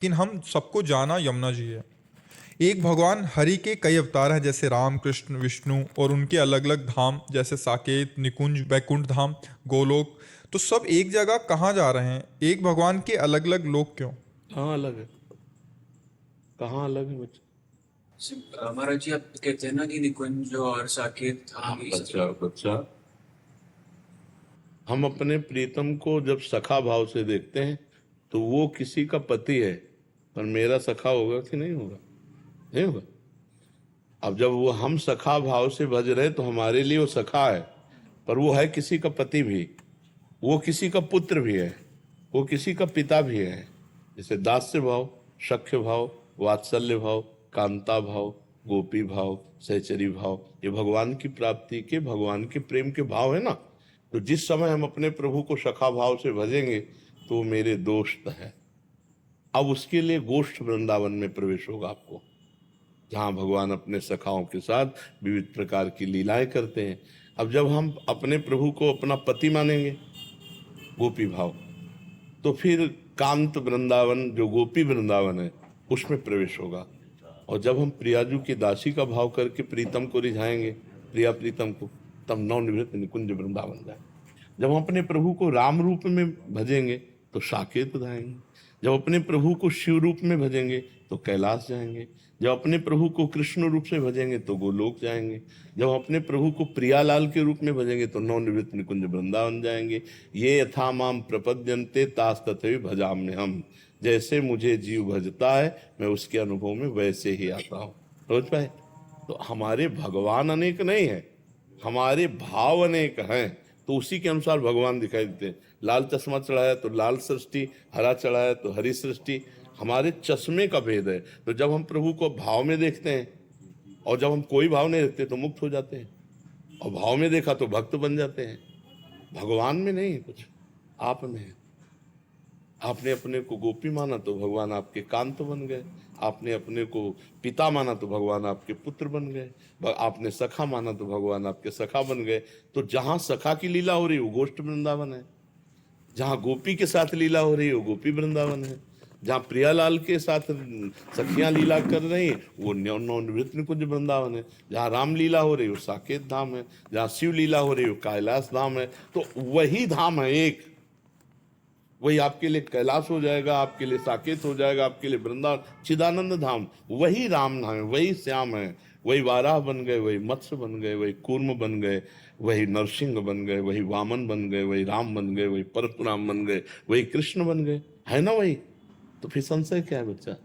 लेकिन हम सबको जाना यमुना जी है। एक भगवान हरि के कई अवतार हैं, जैसे राम, कृष्ण, विष्णु, और उनके अलग अलग धाम जैसे साकेत, निकुंज, वैकुंठ धाम, गोलोक। तो सब एक जगह कहाँ जा रहे हैं? एक भगवान के अलग अलग लोक क्यों? कहाँ अलग है? कहाँ अलग है बच्चा? महाराज जी, आप कहते हैं ना कि निकुंज और साकेत बच्चा बच्चा, हम अपने प्रीतम को जब सखा भाव से देखते हैं तो वो किसी का पति है, पर मेरा सखा होगा कि नहीं होगा? नहीं होगा। अब जब वो हम सखा भाव से भज रहे तो हमारे लिए वो सखा है, पर वो है किसी का पति भी, वो किसी का पुत्र भी है, वो किसी का पिता भी है। जैसे दास्य भाव, सख्य भाव, वात्सल्य भाव, कांता भाव, गोपी भाव, सहचरी भाव, ये भगवान की प्राप्ति के, भगवान के प्रेम के भाव है ना। तो जिस समय हम अपने प्रभु को सखा भाव से भजेंगे तो वो मेरे दोस्त है। अब उसके लिए गोष्ठ वृंदावन में प्रवेश होगा आपको, जहाँ भगवान अपने सखाओं के साथ विविध प्रकार की लीलाएं करते हैं। अब जब हम अपने प्रभु को अपना पति मानेंगे, गोपी भाव, तो फिर कांत वृंदावन जो गोपी वृंदावन है उसमें प्रवेश होगा। और जब हम प्रियाजू की दासी का भाव करके प्रीतम को रिझाएंगे, प्रिया प्रीतम को, तब नवनिवृत्त निकुंज वृंदावन जाए। जब हम अपने प्रभु को राम रूप में भजेंगे तो साकेत जाएंगे। जब अपने प्रभु को शिव रूप में भजेंगे तो कैलाश जाएंगे। जब अपने प्रभु को कृष्ण रूप से भजेंगे तो गोलोक जाएंगे। जब अपने प्रभु को प्रियालाल के रूप में भजेंगे तो नवनिवृत्त निकुंज वृंदावन जाएंगे। ये यथा माम प्रपद्यन्ते तास तथैव भजाम्य हम, जैसे मुझे जीव भजता है मैं उसके अनुभव में वैसे ही आता हूँ। समझ पाए? तो हमारे भगवान अनेक नहीं है, हमारे भाव अनेक हैं, तो उसी के अनुसार भगवान दिखाई देते हैं। लाल चश्मा चढ़ाया तो लाल सृष्टि, हरा चढ़ाया तो हरी सृष्टि, हमारे चश्मे का भेद है। तो जब हम प्रभु को भाव में देखते हैं और जब हम कोई भाव नहीं देखते तो मुक्त हो जाते हैं, और भाव में देखा तो भक्त बन जाते हैं। भगवान में नहीं है कुछ, आप में है। आपने अपने को गोपी माना तो भगवान आपके कांत बन गए, आपने अपने को पिता माना तो भगवान आपके पुत्र बन गए, आपने सखा माना तो भगवान आपके सखा बन गए। तो जहां सखा की लीला हो रही है वो गोष्ठ वृंदावन है, जहां गोपी के साथ लीला हो रही है वो गोपी वृंदावन है, जहां प्रियालाल के साथ सखियां लीला कर रही वो नवनिवृत्त निकुंज वृंदावन है, जहां राम लीला हो रही वो साकेत धाम है, जहां शिव लीला हो रही वो कैलाश धाम है। तो वही धाम है एक, वही आपके लिए कैलाश हो जाएगा, आपके लिए साकेत हो जाएगा, आपके लिए वृंदावन चिदानंद धाम। वही राम नाम है, वही श्याम है, वही वाराह बन गए, वही मत्स्य बन गए, वही कूर्म बन गए, वही नरसिंह बन गए, वही वामन बन गए, वही राम बन गए, वही परशुराम बन गए, वही कृष्ण बन गए, है ना वही। तो फिर संशय क्या है बच्चा?